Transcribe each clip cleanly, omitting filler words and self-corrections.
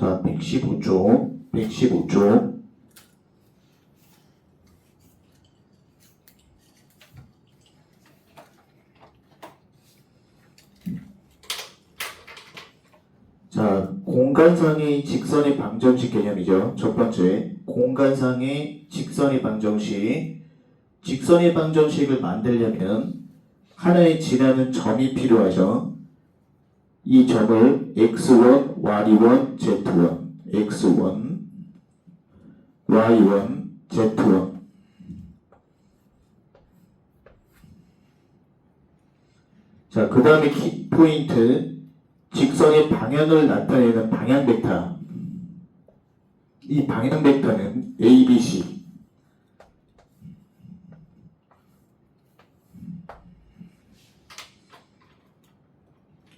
자, 115쪽. 자, 공간상의 직선의 방정식 개념이죠. 첫 번째, 공간상의 직선의 방정식. 직선의 방정식을 만들려면 하나의 지나는 점이 필요하죠. 이 점을 x1, y1, z1, x1, y1, z1. 자, 그 다음에 키포인트, 직선의 방향을 나타내는 방향 벡터. 이 방향 벡터는 A, B, C.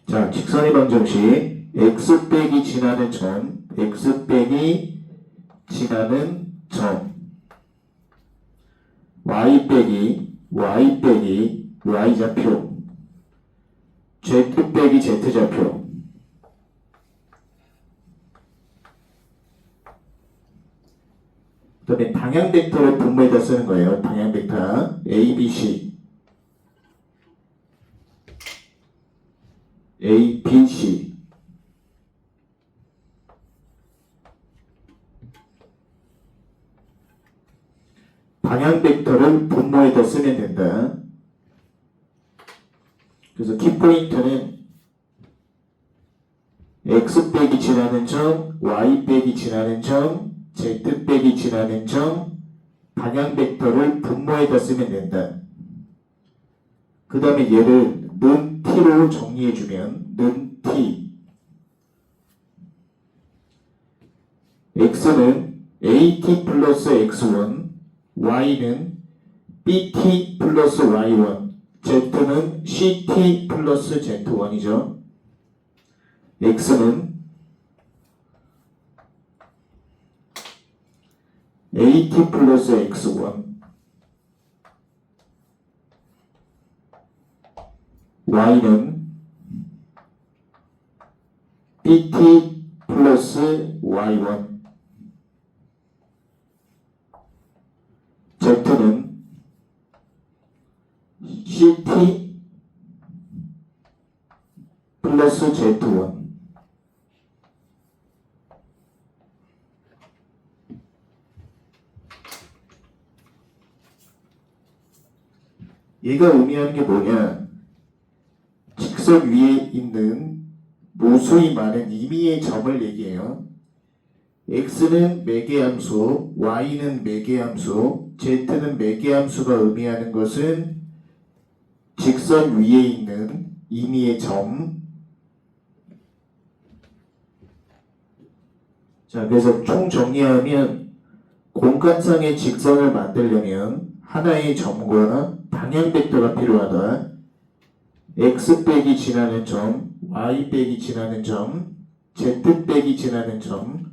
자, 직선의 방정식. x 빼기 지나는 점, x 빼기 지나는 점, y 빼기 y좌표, z 빼기 z좌표. 그 다음에 방향 벡터를 분모에다 쓰는 거예요. 방향 벡터 A, B, C. A, B, C. 방향 벡터를 분모에다 쓰면 된다. 그래서 키포인트는 x 빼기 지나는 점, y 빼기 지나는 점, z 빼기 지나는 점, 방향 벡터를 분모에다 쓰면 된다. 그 다음에 얘를 는 t로 정리해주면 는 t. x는 at 플러스 x1, y는 bt 플러스 y1, z는 ct 플러스 z1이죠. x는 at 플러스 x1, y는 bt 플러스 y1, z는 ct 플러스 z1. 얘가 의미하는 게 뭐냐? 직선 위에 있는 모수이 많은 임의의 점을 얘기해요. x는 매개함수, y는 매개함수, z는 매개함수가 의미하는 것은 직선 위에 있는 임의의 점. 자, 그래서 총 정리하면 공간상의 직선을 만들려면 하나의 점과 방향 벡터가 필요하다. x 빼기 지나는 점, y 빼기 지나는 점, z 빼기 지나는 점,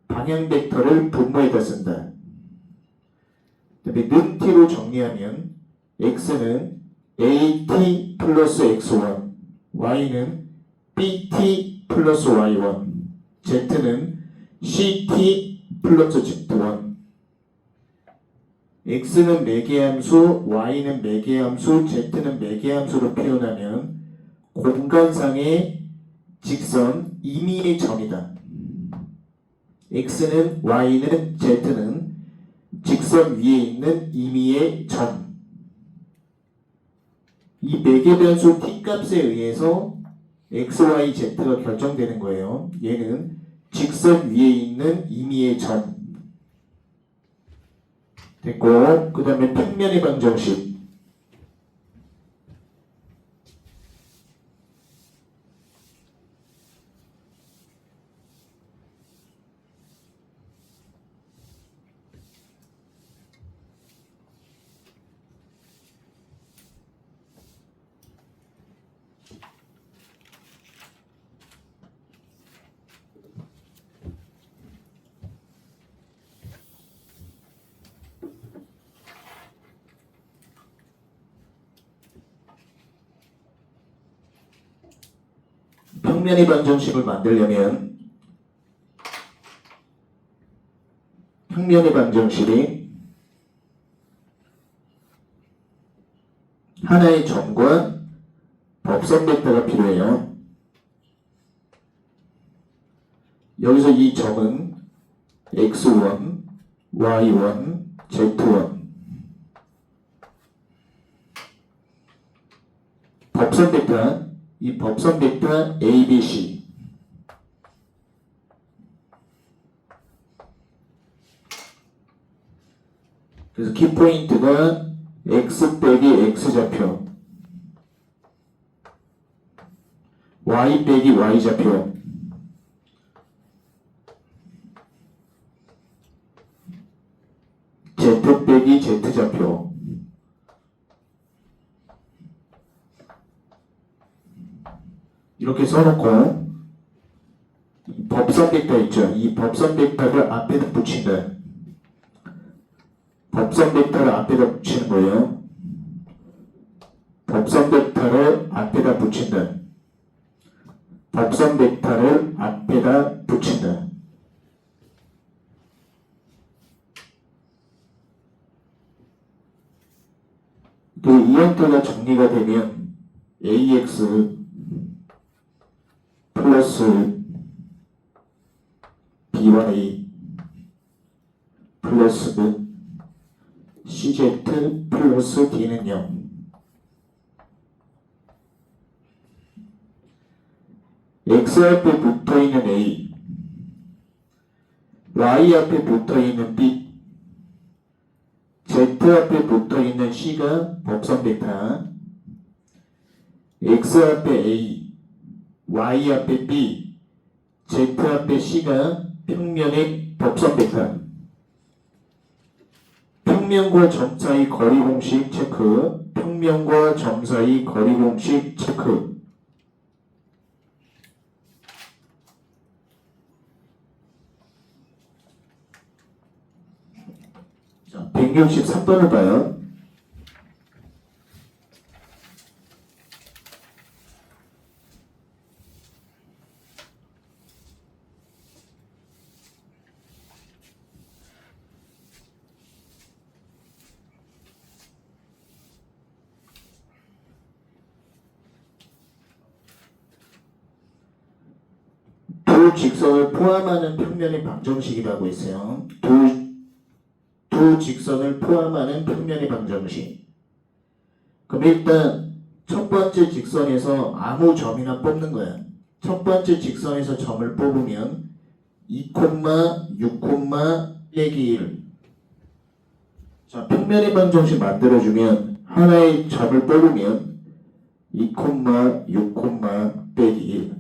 방향 벡터를 분모에다 쓴다. 그 다음에 는 t로 정리하면 x는 at 플러스 x1, y는 bt 플러스 y1, z는 ct 플러스 z1. x는 매개함수, y는 매개함수, z는 매개함수로 표현하면 공간상의 직선 임의의 점이다. x는 y는 z는 직선 위에 있는 임의의 점. 이 매개변수 t값에 의해서 x, y, z가 결정되는 거예요. 얘는 직선 위에 있는 임의의 점. 됐고, 그 다음에 평면의 방정식. 평면의 방정식을 만들려면 평면의 방정식이 하나의 점과 법선 벡터가 필요해요. 여기서 이 점은 x1, y1, z1 법선 벡터, 이 법선 벡터 A, B, C 그래서 키포인트가 x 빼기 x좌표 y 빼기 y좌표 z 빼기 z좌표 이렇게 써놓고 이 법선 벡터 있죠. 이 법선 벡터를 앞에다 붙인다. 법선 벡터를 앞에다 붙이는 거예요. 법선 벡터를 앞에다 붙인다. 법선 벡터를 앞에다 붙인다. 그 이형태가 정리가 되면 AX 플러스 BY 플러스 CZ 플러스 D는 0. X 앞에 붙어있는 A, Y 앞에 붙어있는 B, Z 앞에 붙어있는 C가 법선 벡터, X 앞에 A, Y 앞에 B, Z 앞에 C가 평면의 법선 벡터. 평면과 점 사이 거리 공식 체크. 평면과 점 사이 거리 공식 체크. 자, 163번을 봐요. 두 직선을 포함하는 평면의 방정식이라고 했어요. 두 직선을 포함하는 평면의 방정식. 그럼 일단 첫 번째 직선에서 아무 점이나 뽑는 거야. 첫 번째 직선에서 점을 뽑으면 2, 6, 빼기 1. 자, 평면의 방정식 만들어주면 하나의 점을 뽑으면 2, 6, 빼기 1.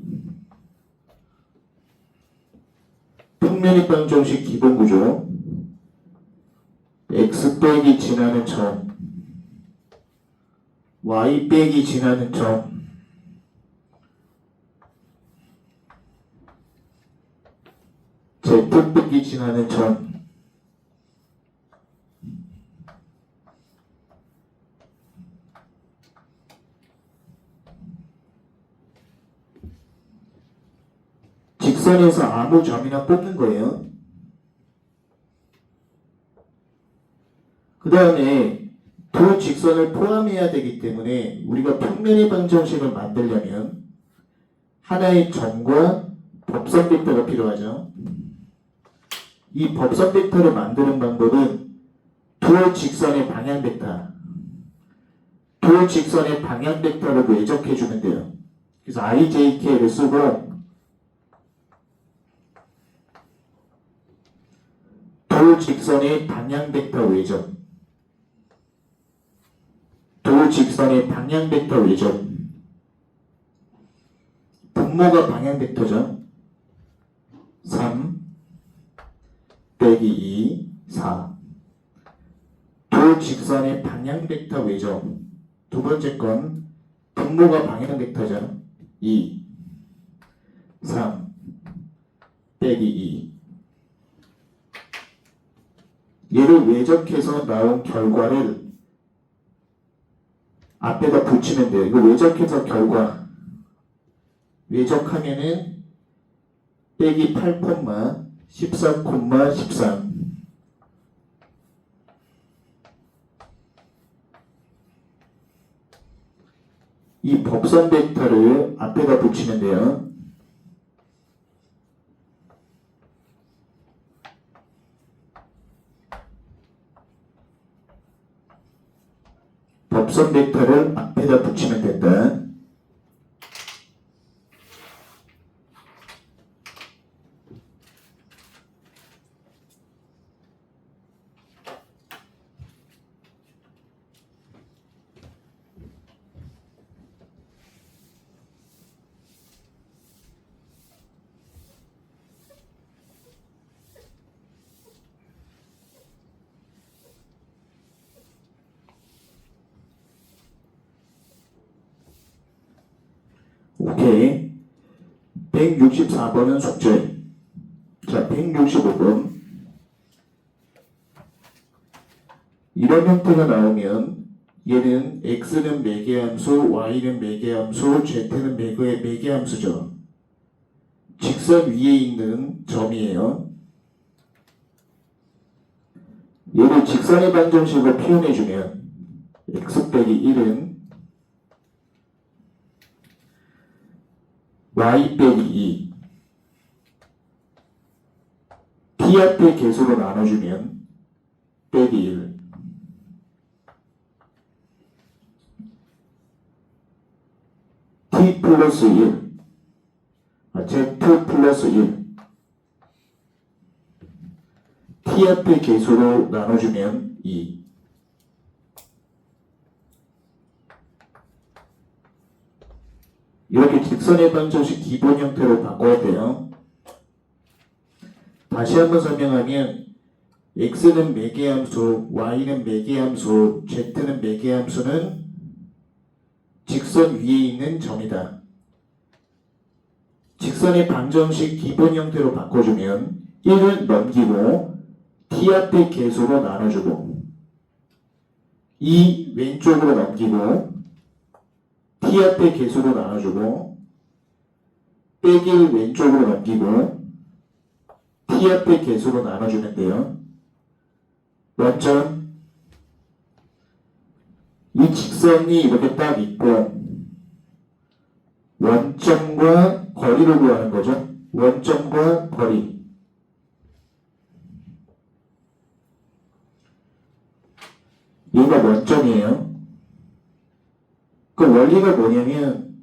평면의 방정식 기본 구조. x 빼기 지나는 점, y 빼기 지나는 점, z 빼기 지나는 점, 직선에서 아무 점이나 뽑는 거예요. 그 다음에 두 직선을 포함해야 되기 때문에 우리가 평면의 방정식을 만들려면 하나의 점과 법선 벡터가 필요하죠. 이 법선 벡터를 만드는 방법은 두 직선의 방향 벡터, 두 직선의 방향 벡터를 외적해 주면 돼요. 그래서 IJK를 쓰고 두 직선의 방향 벡터 외적, 두 직선의 방향 벡터 외적. 분모가 방향 벡터죠. 3 빼기 2, 4. 두 직선의 방향 벡터 외적. 두 번째 건 분모가 방향 벡터죠. 2, 3 빼기 2. 얘를 외적해서 나온 결과를 앞에다 붙이면 돼요. 이거 외적해서 결과. 외적하면은 빼기 8, 14, 13. 이 법선 벡터를 앞에다 붙이면 돼요. 법선 벡터를 앞에다 붙이면 된다. 오케이. 164번은 숙제. 자, 165번. 이런 형태가 나오면 얘는 x는 매개함수, y는 매개함수, z는 매개함수죠. 직선 위에 있는 점이에요. 얘를 직선의 방정식으로 표현해주면 x 빼기 1은 y 빼기 2 t 앞에 계수로 나눠주면 빼기 1 t 플러스 1 z 플러스 1 t 앞에 계수로 나눠주면 2 이렇게 직선의 방정식 기본 형태로 바꿔야 돼요. 다시 한번 설명하면 x는 매개함수, y는 매개함수, z는 매개함수는 직선 위에 있는 점이다. 직선의 방정식 기본 형태로 바꿔주면 1을 넘기고 t 앞에 계수로 나눠주고 2 왼쪽으로 넘기고 t 앞에 계수로 나눠주고 빼기 1 왼쪽으로 넘기고 t 앞에 계수로 나눠주면 돼요. 원점 이 직선이 이렇게 딱 있고 원점과 거리를 구하는 거죠. 원점과 거리. 얘가 원점이에요. 그 원리가 뭐냐면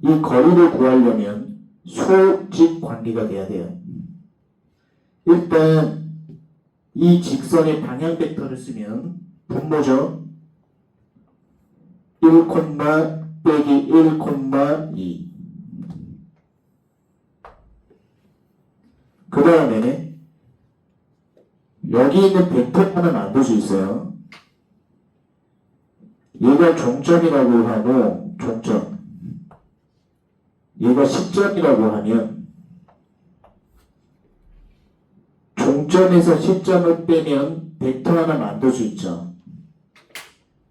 이 거리를 구하려면 소직 관계가 돼야 돼요. 일단 이 직선의 방향 벡터를 쓰면 분모죠. 1, 빼기 1, 2. 그 다음에 여기 있는 벡터 하나 만들 수 있어요. 얘가 종점이라고 하고 종점. 얘가 시점이라고 하면 종점에서 시점을 빼면 벡터 하나 만들 수 있죠.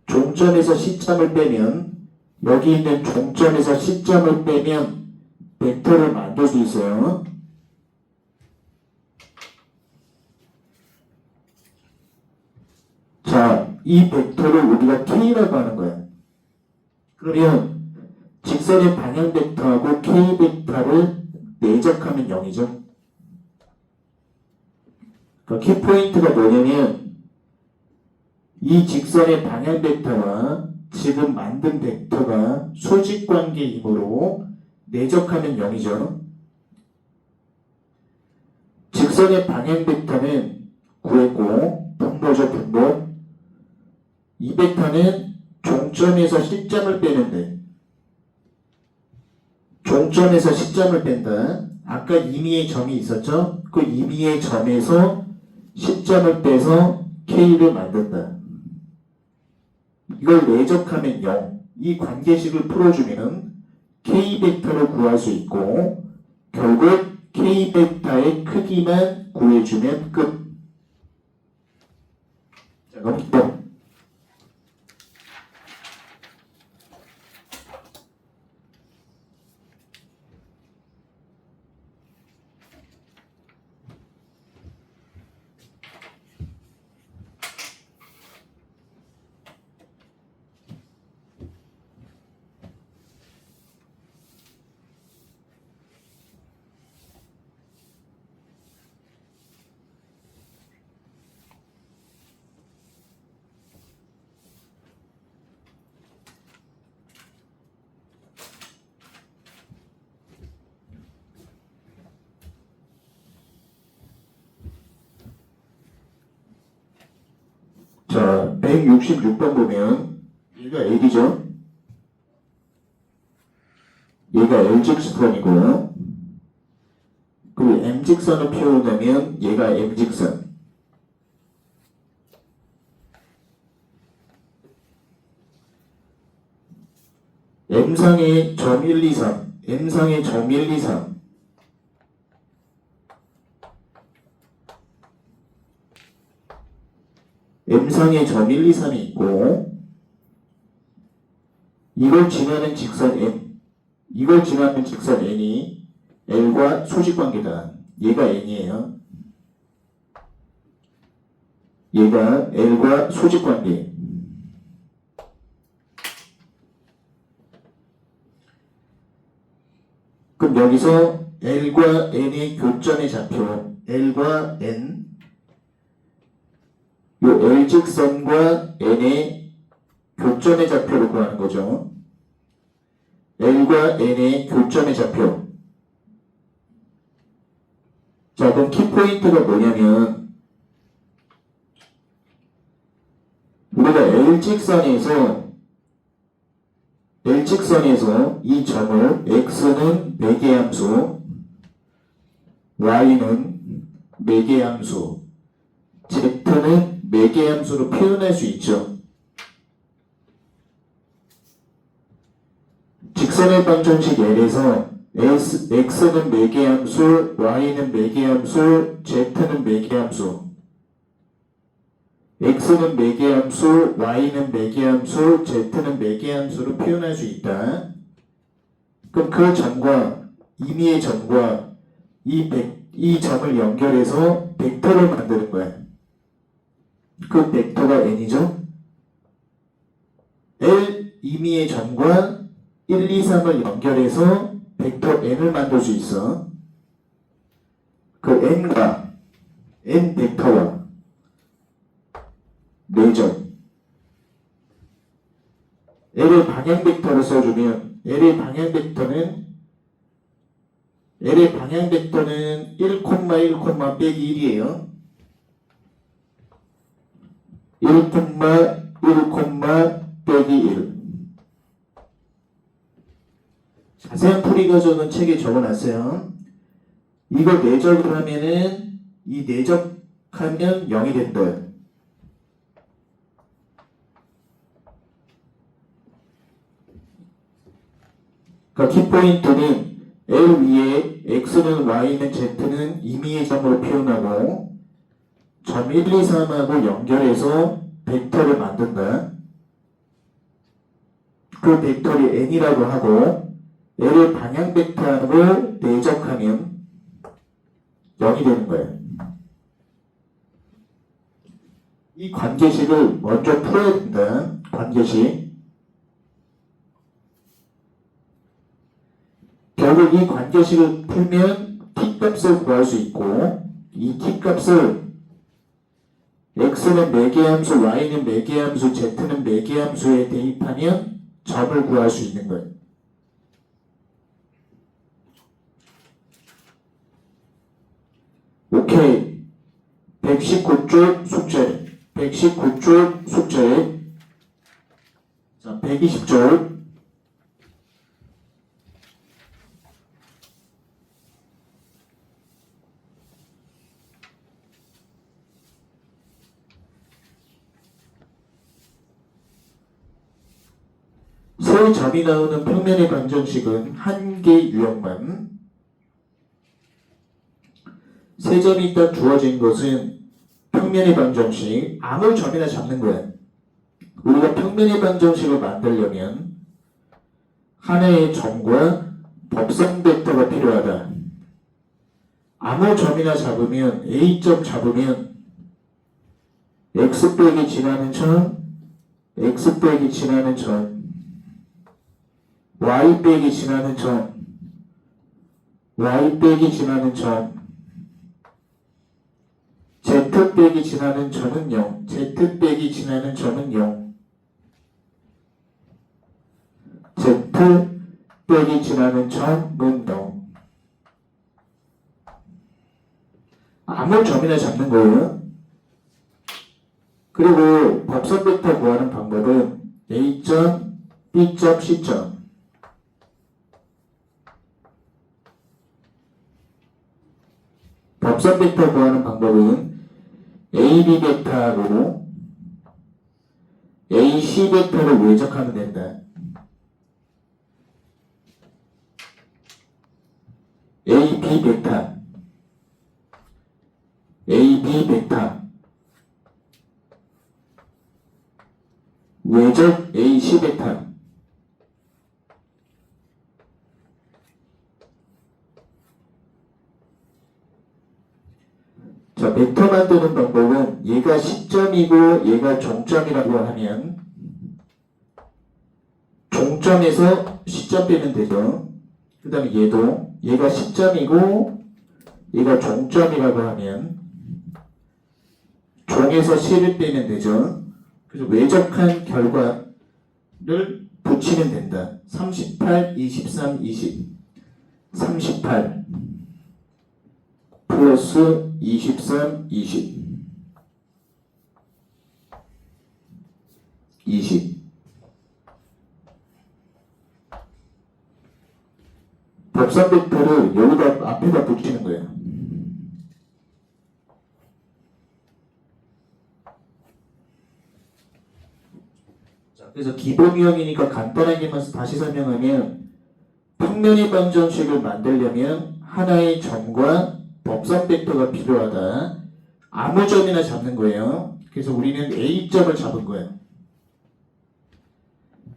종점에서 시점을 빼면 여기 있는 종점에서 시점을 빼면 벡터를 만들 수 있어요. 자, 이 벡터를 우리가 K라고 하는 거예요. 그러면 직선의 방향 벡터하고 K 벡터를 내적하면 0이죠. 그 키포인트가 뭐냐면 이 직선의 방향 벡터와 지금 만든 벡터가 소직관계이므로 내적하면 0이죠. 직선의 방향 벡터는 구했고 분모죠. 분모. 이 벡터는 종점에서 시점을 빼는데 종점에서 시점을 뺀다. 아까 임의의 점이 있었죠? 그 임의의 점에서 시점을 빼서 K를 만든다. 이걸 내적하면 0. 이 관계식을 풀어주면 K 벡터를 구할 수 있고 결국 K 벡터의 크기만 구해주면 끝. 자, 그럼 또 자, 166번 보면 얘가 L이죠. 얘가 L직선이고, 그리고 M직선을 표현하면 얘가 M직선. M상의 점 1, 2, 3, M상의 점 1, 2, 3. M상의 점 1, 2, 3이 있고, 이걸 지나는 직선 M, 이걸 지나는 직선 N이 L과 소직관계다. 얘가 N이에요. 얘가 L과 소직관계. 그럼 여기서 L과 N의 교점의 좌표, L과 N, 이 L직선과 N의 교점의 좌표를 구하는 거죠. L과 N의 교점의 좌표. 자, 그럼 키포인트가 뭐냐면 우리가 L직선에서 이 점을 X는 매개함수, Y는 매개함수, Z는 매개함수로 표현할 수 있죠. 직선의 방정식 L에서 X는 매개함수, Y는 매개함수, Z는 매개함수. X는 매개함수, Y는 매개함수, Z는 매개함수로 표현할 수 있다. 그럼 그 점과 임의의 점과 이 점을 연결해서 벡터를 만드는 거야. 그 벡터가 N이죠. L 임의의 점과 1, 2, 3을 연결해서 벡터 N을 만들 수 있어. 그 N과 N 벡터와 4점. L의 방향 벡터를 써주면 L의 방향 벡터는 1, 1, 빼기 1이에요. 1, 1, 빼기 1. 자세한 풀이 과정은 책에 적어놨어요. 이거 내적을 하면은 이 내적하면 0이 된다. 그러니까 키포인트는 L 위에 X는 Y는 Z는 임의의 점으로 표현하고 점 1, 2, 3하고 연결해서 벡터를 만든다. 그 벡터를 N이라고 하고 L의 방향 벡터로 내적하면 0이 되는 거예요. 이 관계식을 먼저 풀어야 된다. 관계식. 결국 이 관계식을 풀면 t값을 구할 수 있고 이 t값을 x는 매개함수, y는 매개함수, z는 매개함수에 대입하면 점을 구할 수 있는 거예요. 오케이. 119쪽 숙제. 119쪽 숙제. 자, 120쪽. 세 점이 나오는 평면의 방정식은 한 개 유형만. 세 점이 일단 주어진 것은 평면의 방정식, 아무 점이나 잡는 거야. 우리가 평면의 방정식을 만들려면 하나의 점과 법성 벡터가 필요하다. 아무 점이나 잡으면 A점 잡으면 X 빼기 지나는 점, X 빼기 지나는 점, Y 빼기 지나는 점, Y 빼기 지나는 점, Z 빼기 지나는 점은 0, Z 빼기 지나는 점은 0, Z 빼기 지나는 점은 0. 아무 점이나 잡는 거예요. 그리고 법선 벡터 구하는 방법은 A점, B점, C점. 법선 벡터 구하는 방법은 AB 벡터로 AC 벡터를 외적하면 된다. AB 벡터, AB 벡터, 외적 AC 벡터. 자, 벡터 만드는 방법은 얘가 시점이고 얘가 종점이라고 하면 종점에서 시점 빼면 되죠. 그 다음에 얘도 얘가 시점이고 얘가 종점이라고 하면 종에서 시를 빼면 되죠. 그래서 외적한 결과를 붙이면 된다. 38, 23, 20. 38 플러스 23, 20. 20. 법선 벡터를 여기다 앞에다 붙이는 거예요. 자, 그래서 기본 유형이니까 간단하게만 다시 설명하면 평면의 방정식을 만들려면 하나의 점과 법선 벡터가 필요하다. 아무 점이나 잡는 거예요. 그래서 우리는 A점을 잡은 거예요.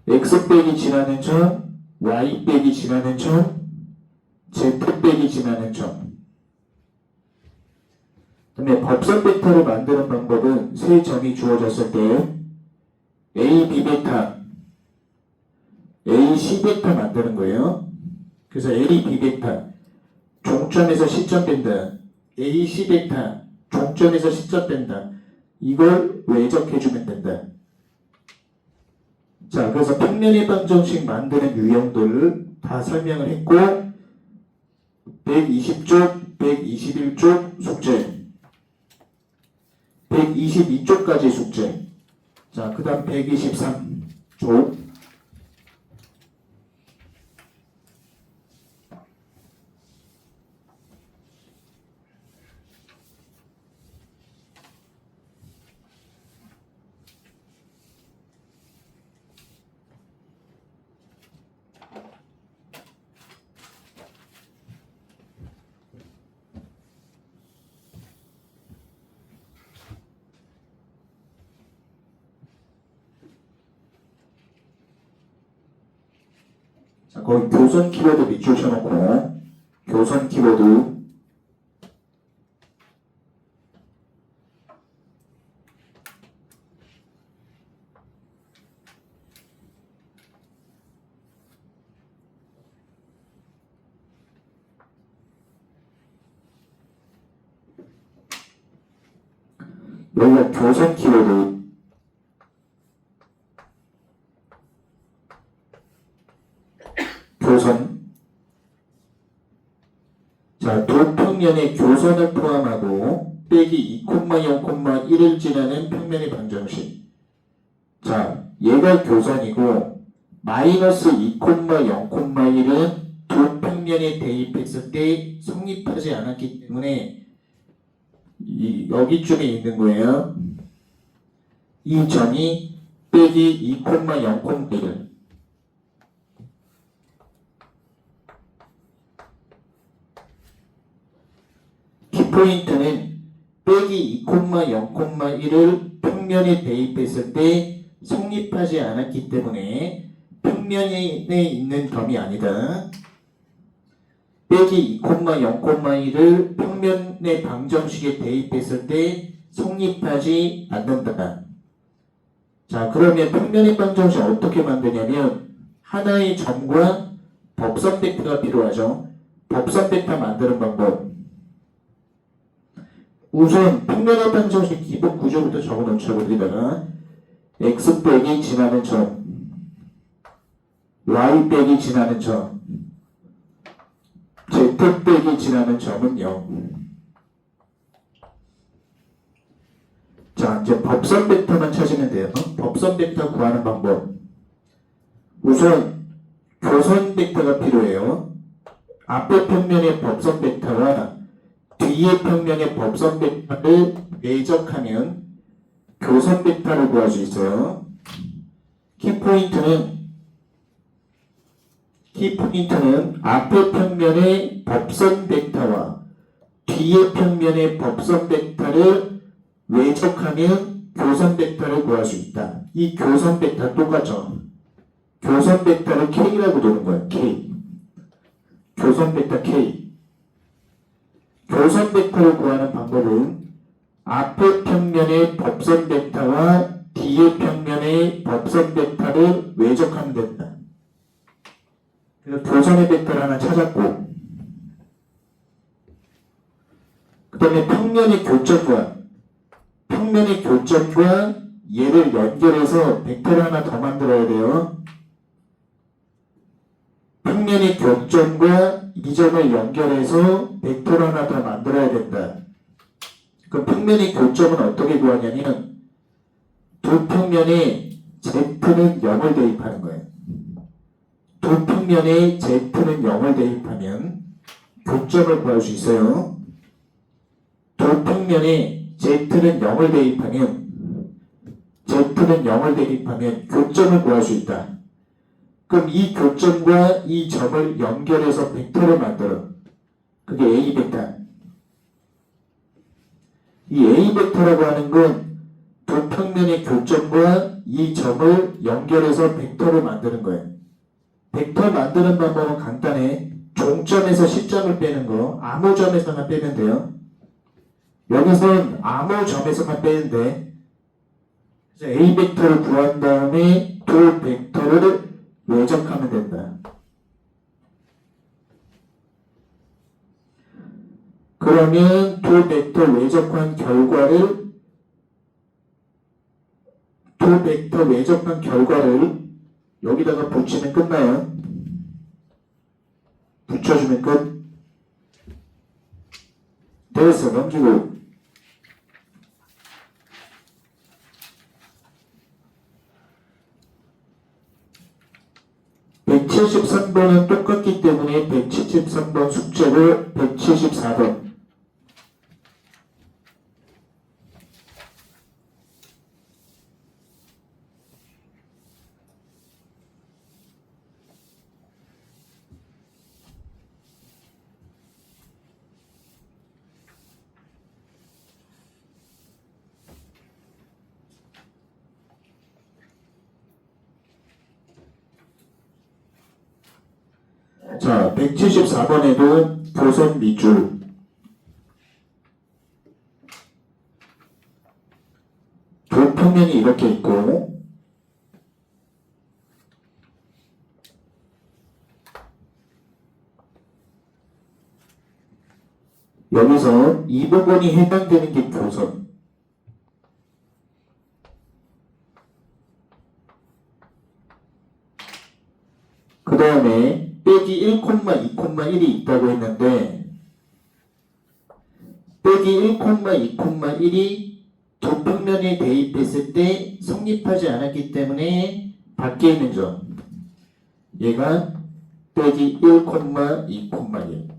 X 빼기 지나는 점, Y 빼기 지나는 점, Z 빼기 지나는 점. 그 다음에 법선 벡터를 만드는 방법은 세 점이 주어졌을 때 A, B 벡터, A, C 벡터 만드는 거예요. 그래서 A, B 벡터 종점에서 시점 뺀다. A, C 벡터 종점에서 시점 뺀다. 이걸 외적해주면 된다. 자, 그래서 평면의 방정식 만드는 유형들을 다 설명을 했고 120쪽, 121쪽 숙제 122쪽까지 숙제. 자, 그 다음 123쪽. 자, 거기 교선 키워드 밑줄 쳐놓고 교선 키워드 여기가 교선 키워드 교선. 자, 두 평면의 교선을 포함하고 빼기 2,0,1을 지나는 평면의 방정식. 자, 얘가 교선이고 마이너스 2,0,1은 두 평면에 대입했을 때 성립하지 않았기 때문에 여기쯤에 있는 거예요. 이 점이 빼기 2,0,1. 키포인트는 빼기 2,0,1을 평면에 대입했을 때 성립하지 않았기 때문에 평면에 있는 점이 아니다. 빼기 2,0,1을 평면의 방정식에 대입했을 때 성립하지 않는다. 자, 그러면 평면의 방정식 어떻게 만드냐면 하나의 점과 법선 벡터가 필요하죠. 법선 벡터 만드는 방법. 우선 평면의 방정식 기본 구조부터 적어놓죠. 여기다가 x 빼기 지나는 점, y 빼기 지나는 점, z 빼기 지나는 점은 0. 자, 자, 이제 법선 벡터만 찾으면 돼요. 법선 벡터 구하는 방법. 우선 교선 벡터가 필요해요. 앞에 평면의 법선 벡터와 뒤에 평면의 법선 벡터를 외적하면 교선 벡터를 구할 수 있어요. 키포인트는 앞에 평면의 법선 벡터와 뒤에 평면의 법선 벡터를 외적하면 교선 벡터를 구할 수 있다. 이 교선 벡터 똑같죠? 교선 벡터를 K라고 부르는 거예요. K. 교선 벡터 K. 교선 벡터를 구하는 방법은 앞에 평면의 법선 벡터와 뒤에 평면의 법선 벡터를 외적하면 된다. 그래서 교선의 벡터를 하나 찾았고, 그 다음에 평면의 교점과 얘를 연결해서 벡터를 하나 더 만들어야 돼요. 평면의 교점과 이 점을 연결해서 벡터를 하나 더 만들어야 된다. 그럼 평면의 교점은 어떻게 구하냐면 두 평면에 Z는 0을 대입하는 거예요. 두 평면에 Z는 0을 대입하면 교점을 구할 수 있어요. 두 평면에 Z는 0을 대입하면 교점을 구할 수 있다. 그럼 이 교점과 이 점을 연결해서 벡터를 만들어. 그게 A 벡터. 이 A 벡터라고 하는 건 두 평면의 교점과 이 점을 연결해서 벡터를 만드는 거예요. 벡터 만드는 방법은 간단해. 종점에서 시점을 빼는 거, 아무 점에서만 빼면 돼요. 여기서는 아무 점에서만 빼면 돼. 그래서 A 벡터를 구한 다음에 두 벡터를 외적하면 된다. 그러면 두 벡터 외적한 결과를 여기다가 붙이면 끝나요. 붙여주면 끝. 됐어. 넘기고. (173번은) 똑같기 때문에 173번 숙제를 174번. 자, 174번에도 교선 밑줄. 두 평면이 이렇게 있고, 여기서 이 부분이 해당되는 게 교선. 그 다음에 빼기 1,2,1이 있다고 했는데 빼기 1,2,1이 두 평면에 대입했을 때 성립하지 않았기 때문에 밖에 있는 점, 얘가 빼기 1,2,1.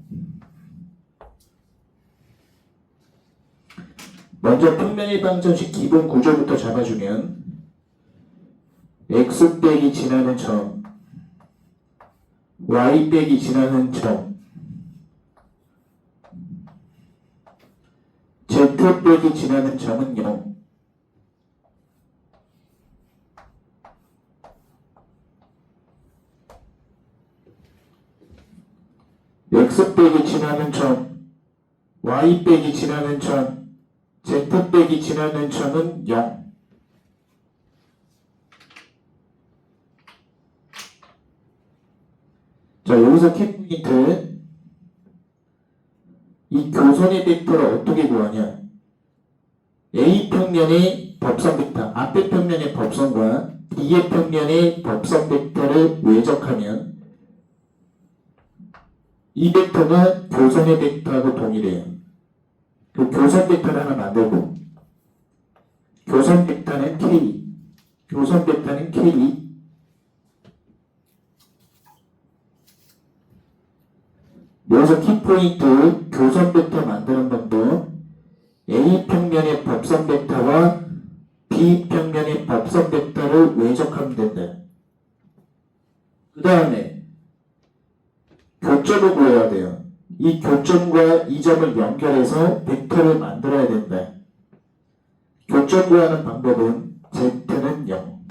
먼저 평면의 방정식 기본 구조부터 잡아주면 x 빼기 지나는 점, y 빼기 지나는 점, z 빼기 지나는 점은 0. x 빼기 지나는 점, y 빼기 지나는 점, z 빼기 지나는 점은 0. 자, 여기서 키포인트. 이 교선의 벡터를 어떻게 구하냐? A 평면의 법선 벡터, 앞에 평면의 법선과 뒤에 평면의 법선 벡터를 외적하면 이 벡터가 교선의 벡터하고 동일해요. 그 교선 벡터를 하나 만들고, 교선 벡터는 K. 교선 벡터는 K. 여기서 키포인트 교선 벡터 만드는 방법. A 평면의 법선 벡터와 B 평면의 법선 벡터를 외적하면 된다. 그 다음에 교점을 구해야 돼요. 이 교점과 이 점을 연결해서 벡터를 만들어야 된다. 교점 구하는 방법은 Z는 0.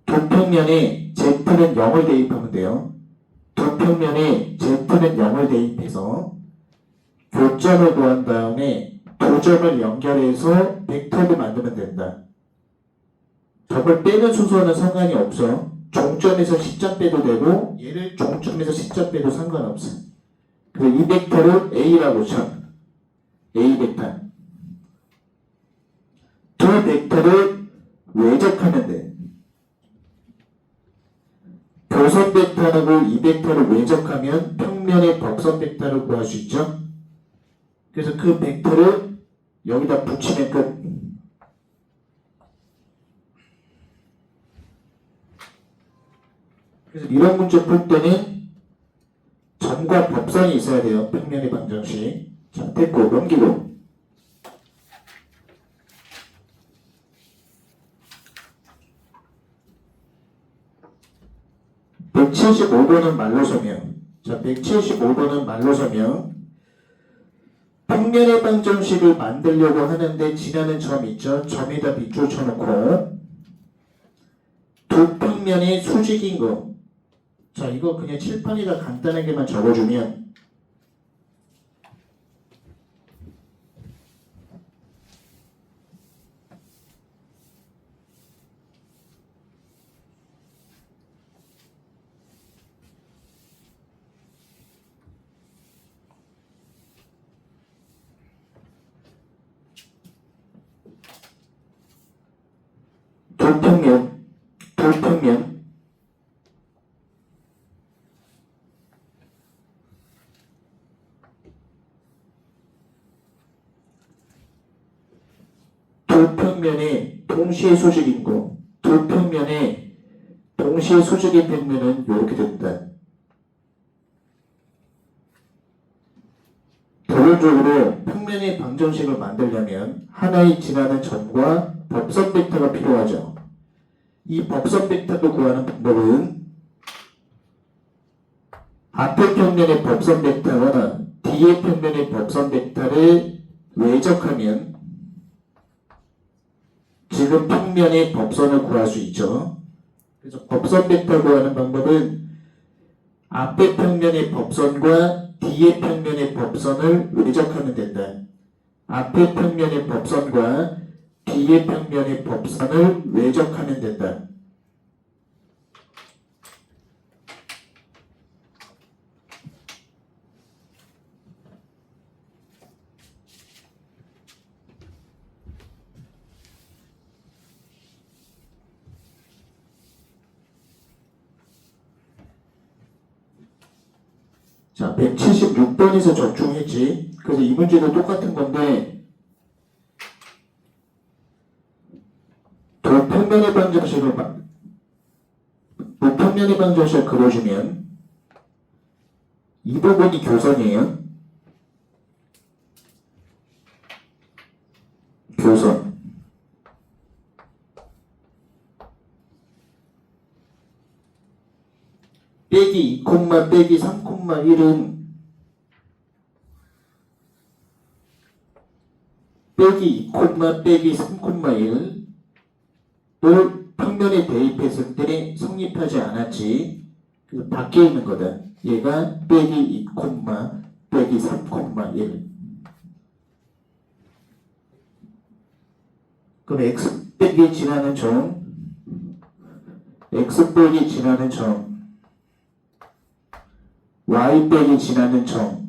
두 평면에 Z는 0을 대입하면 돼요. 두 평면에 Z는 0을 대입해서 교점을 구한 다음에 두 점을 연결해서 벡터를 만들면 된다. 점을 빼는 순서는 상관이 없어. 종점에서 시점 빼도 되고 얘를 종점에서 시점 빼도 상관없어. 그래서 이 벡터를 A라고 쳐. A 벡터. 두 벡터를 외적하면 돼. 교선 벡터하고 이 벡터를 외적하면 평면의 법선 벡터를 구할 수 있죠. 그래서 그 벡터를 여기다 붙이면 끝. 그래서 이런 문제 풀 때는 점과 법선이 있어야 돼요. 평면의 방정식. 자, 됐고 넘기고. (175번은) 말로 서명. 자, 175번은 말로 서명. 평면의 방정식을 만들려고 하는데 지나는 점 있죠? 점에다 밑줄 쳐놓고 두 평면의 수직인 거. 자, 이거 그냥 칠판에다 간단하게만 적어주면 두 평면 두 평면의 동시에 수직인 거. 두 평면의 동시에 수직인 평면은 이렇게 된다. 결론적으로 평면의 방정식을 만들려면 하나의 지나는 점과 법선 벡터가 필요하죠. 이 법선 벡터도 구하는 방법은 앞의 평면의 법선 벡터와 뒤의 평면의 법선 벡터를 외적하면 지금 평면의 법선을 구할 수 있죠. 그래서 법선 벡터 구하는 방법은 앞의 평면의 법선과 뒤의 평면의 법선을 외적하면 된다. 앞의 평면의 법선과 뒤의 평면의 법선을 외적하면 된다. 자, 176번에서 적중했지. 그래서 이 문제도 똑같은 건데 도평면의 방정식을 도평면의 방정식을 그려주면 이 부분이 교선이에요. 교선. 빼기 2, 빼기 3,1은 빼기 2, 빼기 3,1을 평면에 대입했을 때 성립하지 않았지. 그래서 밖에 있는 거다. 얘가 빼기 2, 빼기 3,1. 그럼 x 빼기 지나는 점, x 빼기 지나는 점, y 빼기 지나는 점,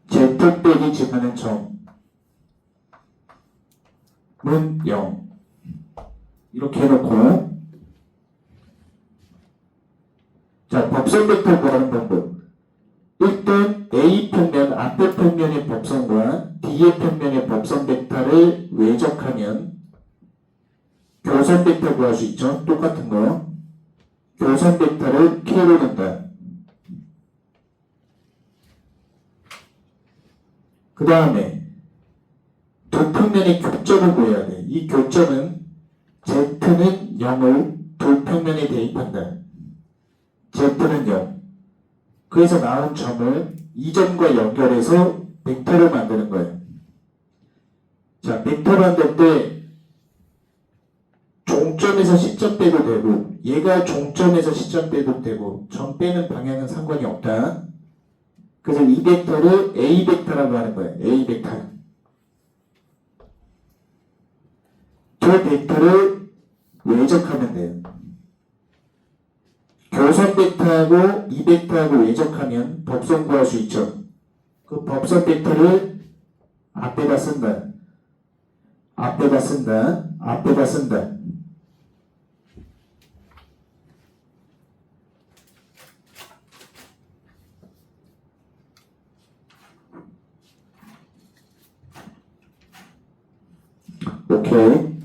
z 빼기 지나는 점은 0. 이렇게 해놓고 자, 법선 벡터 구하는 방법. 했던 A 평면 앞에 평면의 법선과 뒤에 평면의 법선 벡터를 외적하면 교선 벡터 구할 수 있죠. 똑같은 거. 교선 벡터를 K로 둔다. 그 다음에 두 평면의 교점을 구해야 돼. 이 교점은 Z는 0을 두 평면에 대입한다. Z는 0. 그래서 나온 점을 이 점과 연결해서 벡터를 만드는 거예요. 자, 벡터 만들 때 종점에서 시점 빼도 되고 얘가 종점에서 시점 빼도 되고 점 빼는 방향은 상관이 없다. 그래서 이 벡터를 A 벡터라고 하는 거예요. A 벡터. 저 벡터를 외적하면 돼요. 교선 벡터하고 이 벡터하고 외적하면 법선 구할 수 있죠. 그 법선 벡터를 앞에다 쓴다. 앞에다 쓴다. 앞에다 쓴다. 오케이.